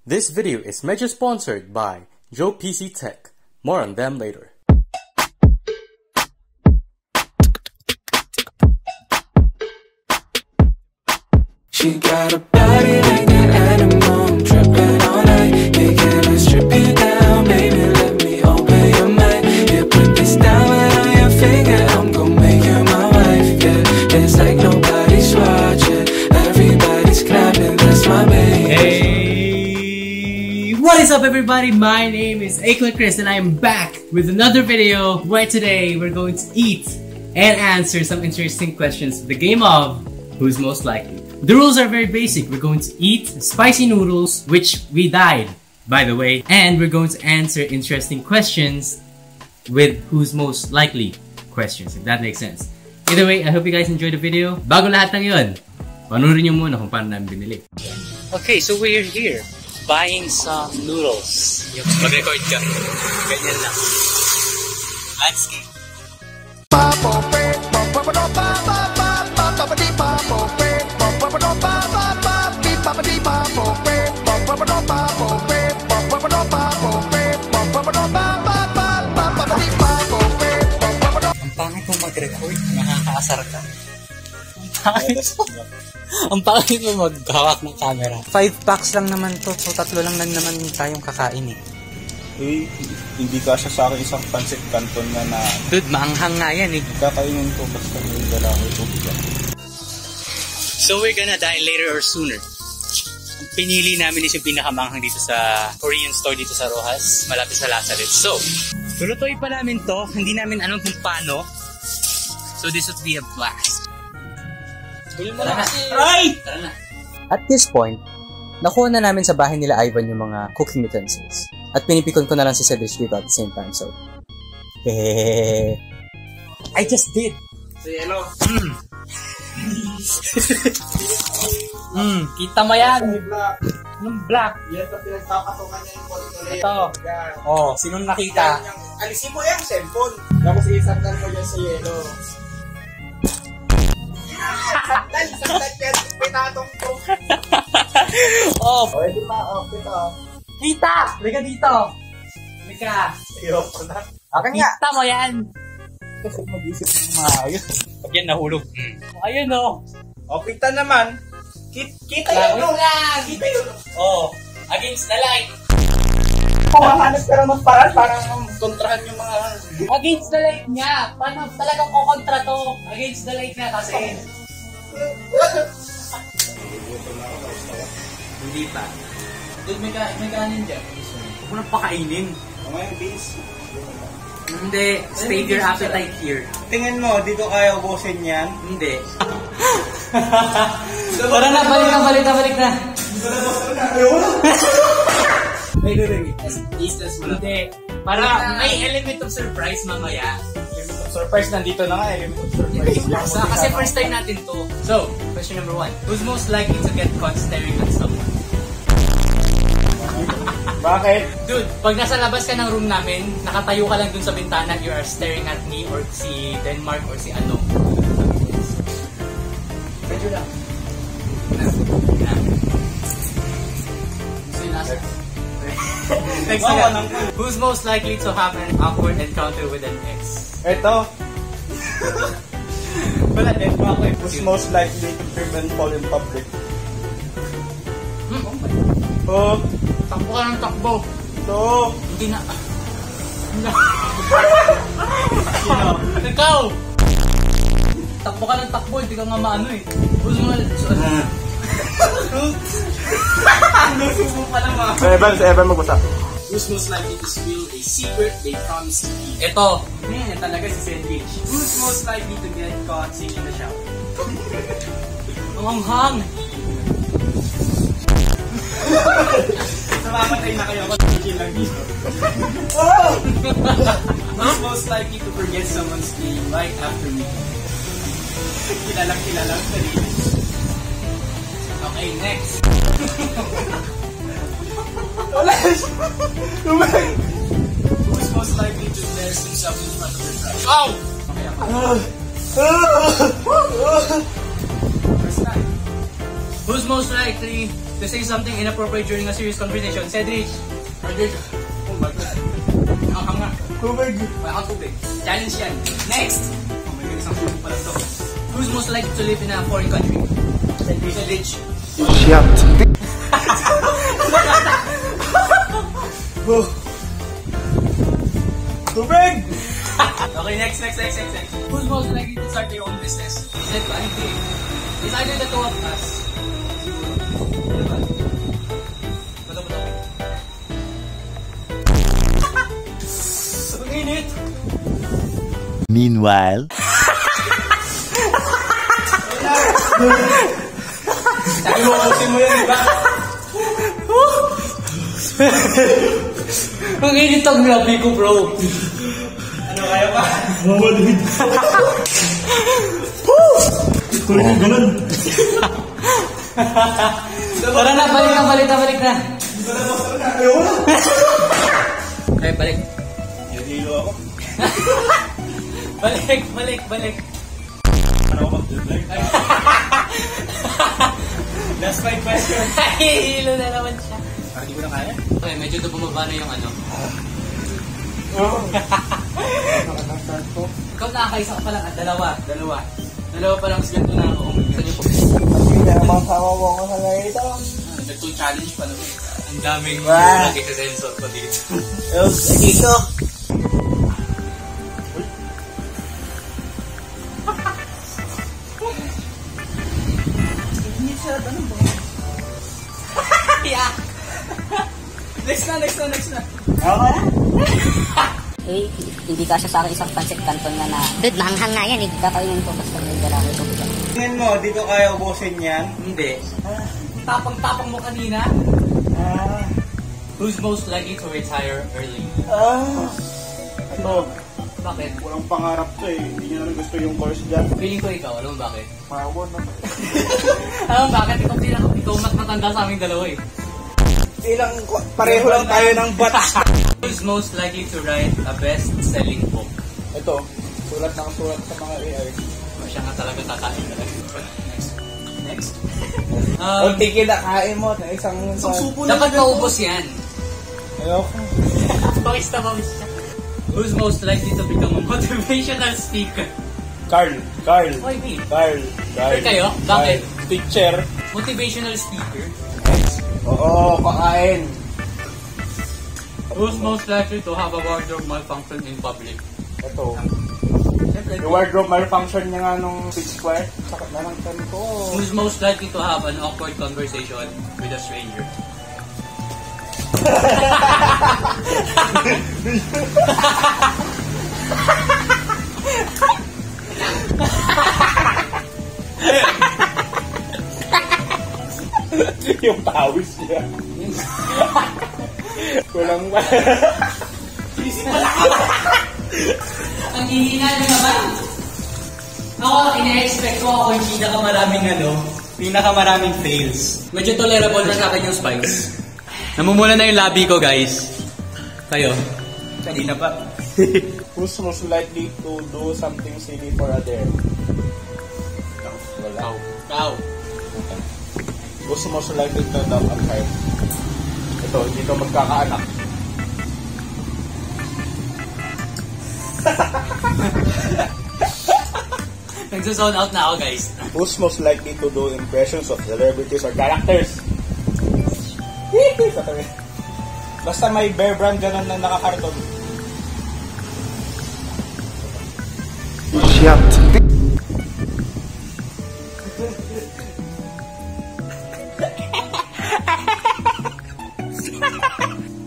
This video is major sponsored by Joe PC Tech. More on them later. She got a body like an animal, I'm tripping all night. Yeah, can I strip you down, baby, let me open your mind. Yeah, put this diamond on your finger, I'm gon' make you my wife. Yeah, it's like nobody's watching, everybody's clapping, that's my baby. Hey, what is up everybody? My name is Akla Chris and I am back with another video where today we're going to eat and answer some interesting questions for the game of Who's Most Likely. The rules are very basic. We're going to eat spicy noodles, which we died, by the way, and we're going to answer interesting questions with Who's Most Likely questions, if that makes sense. Either way, I hope you guys enjoyed the video. Bago lahat ng yun, panoorin nyo muna kung paano namin binili. Okay, so we're here buying some noodles. Mag-record ka. Ganyan lang. Let's go. Ang pangit mo mag-record, nakakaasar ka. Ang pangit mo maghawak ng camera. 5 packs lang naman to, so 3 lang naman tayong kakain eh. Eh, hindi kasya sa akin isang pancit canton na Dude, maanghang nga yan eh. kakainin ko basta yung dala ko tubig lang. So we're gonna die later or sooner. Ang pinili namin is yung pinakamanghang dito sa Korean store dito sa Rojas, malapit sa Lazareth. So, lulutuin pa namin to, hindi namin alam kung paano. So this would be a blast. Tara na. At this point, nakuha na namin sa bahay nila Ivan yung mga cooking utensils. At pinipikon ko na lang si Cedric dito at the same time, so... I just did! So, yellow. Kita mo yan! Black. Anong black? Yan pa pinagpapatukan niya yung phone ulit. Ito. Yan. Oh, sinong nakita? Alisin mo yung cellphone. Tapos isaktan mo yan sa yellow. Saktan yan. Pinatong ko. Oh! O, hindi ma-off ito. Kita! Halika dito! Halika! Ayoko na. Akin nga! Kita mo yan! Kasi mag-isip ng maayos. Pag yan nahulog. Ayun o! O, kita naman. Kita yun. Kita yun. Oh! Against the light! Kumahanap ka naman parang kontrahan yung mga... Against the light nga! Paano talagang kukontra to? Against the light nga kasi. Hindi pa. Dude, may kanin dyan. Huwag mo nang pakainin. Mga beans. Hindi. Save your appetite here. Tingin mo, dito kaya ubusin yan? Hindi. Tara na, balik na. Wait. Taste mo na. Hindi. Para may element of surprise mamaya. Surprise, nandito na nga. Element of surprise. Kasi first time natin to. So, question number 1. Who's most likely to get caught staring at someone? Bakit? Dude, pag nasa labas ka ng room namin, nakatayo ka lang dun sa bintana, you are staring at me or si Denmark or si ano. Medyo lang. Next one. Who's most likely to have an awkward encounter with an ex? Ito. Wala din pa ako eh. Who's most likely to trip and fall in public? Oh, Takbo ka ng takbo. ito. Hindi na. Sino? Ikaw! Takbo ka ng takbo, hindi ka nga maano eh. Who's most Sa Evan magbasa. Who's most likely to spill a secret they promise to keep? Ito! Yan talaga si Cedric. Who's most likely to get caught singing in the shower? Ang hanghang! Namamatay na kayo ako. Lang dito. Who's most likely to forget someone's name right after meeting? Kilalang sarili. Okay, next. Who's most likely to embarrass himself in front of your crush? Oh! Okay, first time. Who's most likely to say something inappropriate during a serious conversation. Cedric! Cedric! Oh my God. Nakakam nga. Tubig. Wala kang tubig. Challenge yan. Next! Oh my God, isang tubig pala to. Who's most likely to live in a foreign country? Cedric. Shit. Tubig! Okay, next. Who's most likely to start their own business? Is it anything? It's either the two of us. Bato. Ang init! Meanwhile, Sabi mo, kausin mo yan, diba? Ang init ang labi ko, bro. Ano, kaya pa? Mawalid. Kulit yung ganun. Tara na, balik na. Ayaw na. Okay, balik. Nililo ako. Balik. Ano ako mag-deadline? Last 5 questions. Hilo na naman siya. Hindi ko na kaya. Okay, medyo ito bumaba na yung ano. Oo. Ikaw nakakaisa ka pa lang. Dalawa pa lang sa ganito na ako. Gusto niyo po. Hindi na naman kawawa ko sa ngayon. Nag-tool challenge pa naman. Ang daming Wow. nag-sensor pa dito. Dito. Yeah. Next na. Okay. Eh, hindi ka siya sa akin isang pancit canton na dude, mahanghang nga yan eh. Kakainin ko basta may dala ko ito. Tingin mo, di ko kaya ubusin yan. Hindi. Tapang mo kanina. Who's most likely to retire early? Ito, Bakit? walang pangarap to eh. Hindi nyo naman gusto yung course dyan. Feeling ko ikaw. Alam mo bakit? Pawon naman. Alam mo bakit? Ikaw mas matanda sa aming dalawa eh. Pareho lang tayo ng batch. Who's most likely to write a best-selling book? Ito, sulat sa mga AI. Siya nga talaga kakain talaga. Next. Unti kinakain mo na isang subo lang. Dapat maubos yan. Ayoko. Pawis na siya. Who's most likely to become a motivational speaker? Carl. Oy, B. Carl. Kayo? Bakit? Teacher. Motivational speaker? Oo, kakain. Who's most likely to have a wardrobe malfunction in public? Ito. Yung wardrobe malfunction niya nga nung 6 square. Sakit na lang tan ko. Who's most likely to have an awkward conversation with a stranger? Yung pawis niya. Kulang ba? Ang hihina nyo naman. Ako, ina-expect ko ako yung pinakamaraming fails. Medyo tolerable na sa akin yung spikes. Namumula na yung labi ko, guys. Kayo? Kanina pa. Who's most likely to do something silly for a dare? Wala. Kau. Who's most likely to adopt a child? Ito, hindi ka magkakaanak. Nagsa-zone out na ako, guys. Who's most likely to do impressions of celebrities or characters? Basta may Bear Brand ganun na nakakarton.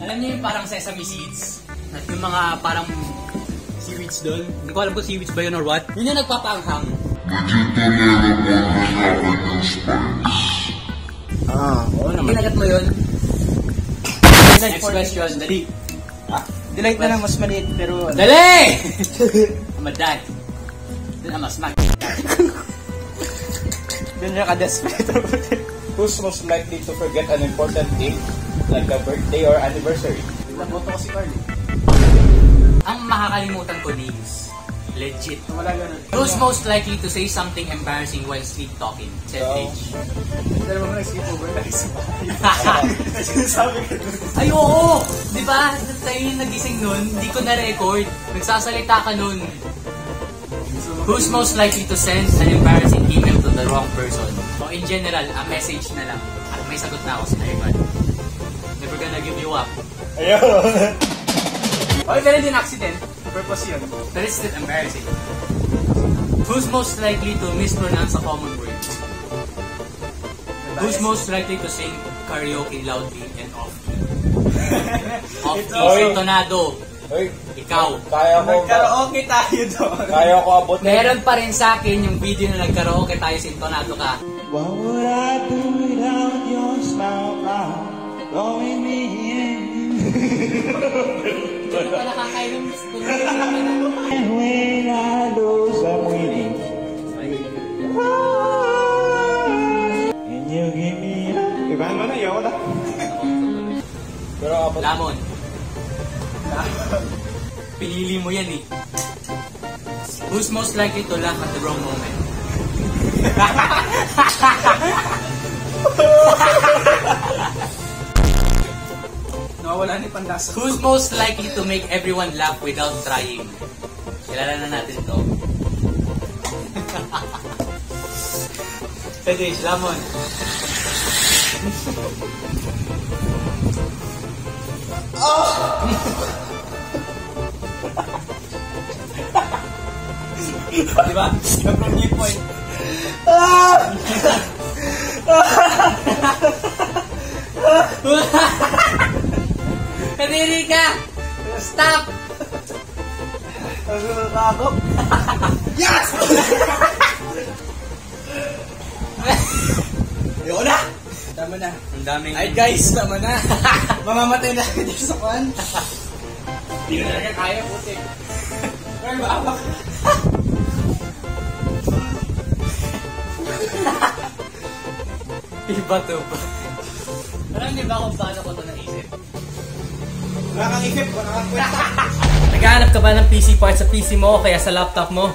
Alam niyo yung parang sesame seeds? At yung mga parang seaweeds doon? Hindi ko alam kung seaweeds ba yun or what. Yun yung nagpapanghang. Oo naman. Kinagat mo yun? Next question, dali. Delight na lang mas maliit pero... Dali! I'm a dad. Then I'm a smack. Doon niya ka-desperate. Who's most likely to forget an important date like a birthday or anniversary? Naboto ko si Carl. Ang makakalimutan ko names. Legit. Wala ganun. Who's most likely to say something embarrassing while sleep talking? Said Rich. Dahil mo nag-sleep over na sa bahay. Sinasabi ka doon. Ay, oo! Di ba? Tayo yung nagising nun, hindi ko na-record. Nagsasalita ka nun. Who's most likely to send an embarrassing email to the wrong person? O in general, a message na lang. At may sagot na ako sa Ivan. Never gonna give you up. Ayaw. Okay, pero din accident. Purpose yun. But it's still embarrassing. Who's most likely to mispronounce a common word? Who's most likely to sing karaoke loudly and off-key? Off-key, sintonado. Uy, Ikaw. kaya ko. Nagkaraoke tayo doon. Kaya ko abot na. Meron pa rin sa akin yung video na nagkaraoke tayo, sintonado ka. What would I do without your smile now? Blowing me in. Hindi pala kakainom. And when I lose, I'm winning. And you give me up. Ibahan mo na, yaw na. Pero abot. Lamon. Pinili mo yan eh. Who's most likely to laugh at the wrong moment? Nawawala ni Pandasa. Who's most likely to make everyone laugh without trying? Kilala na natin to. Fetish, Lamon. Diba? From new point. Kadiri ka! Stop! Ako. Yes! Ayoko na! Tama na. Ang daming... Ay guys, tama na. Mamamatay na ako dito sa kwan. Hindi ko talaga kaya, putik. Pero maabak. Iba to ba? Alam niyo ba kung paano ko ito naisip? Wala kang isip, wala kang kwenta. Naghahanap ka ba ng PC parts sa PC mo o kaya sa laptop mo?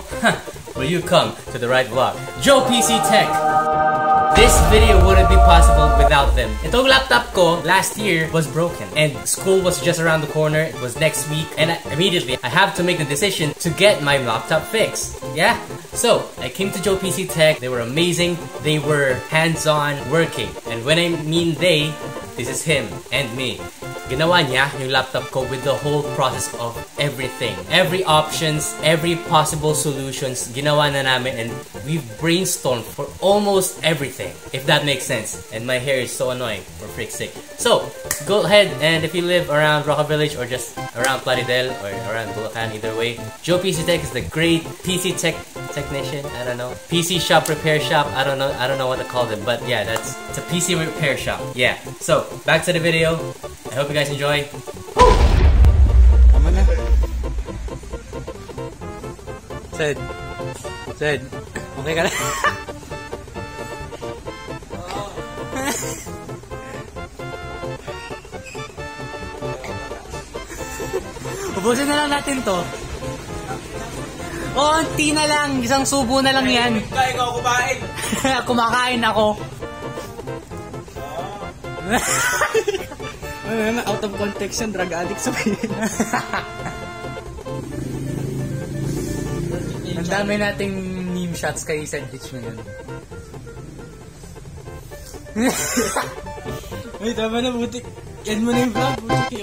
Well, you come to the right vlog. Joe PC Tech! This video wouldn't be possible without them. Itong laptop ko last year was broken and school was just around the corner. It was next week and immediately I have to make the decision to get my laptop fixed. Yeah? So, I came to Joe PC Tech. They were amazing. They were hands-on working. And when I mean they, this is him and me. Ginawa niya yung laptop ko with the whole process of everything. Every options, every possible solutions, ginawa na namin and we've brainstormed for almost everything, if that makes sense. And my hair is so annoying, for frick's sake. So, go ahead and if you live around Roca Village or just around Plaridel or around Bulacan, either way, Joe PC Tech is the great PC technician, I don't know. PC shop, repair shop, I don't know what to call them, but yeah, it's a PC repair shop. Yeah. So, back to the video. I hope you guys enjoy. Tama na. Zed, okay ka na? Ubusin na lang natin to. Konti na lang, isang subo na lang yan. Kaya ikaw kumain. Kumakain ako. Out of context yan, drug addict sabihin. Ang dami nating meme shots kay Sandwich ngayon. Uy, tama na, butik. Yan mo na yung vlog, butik.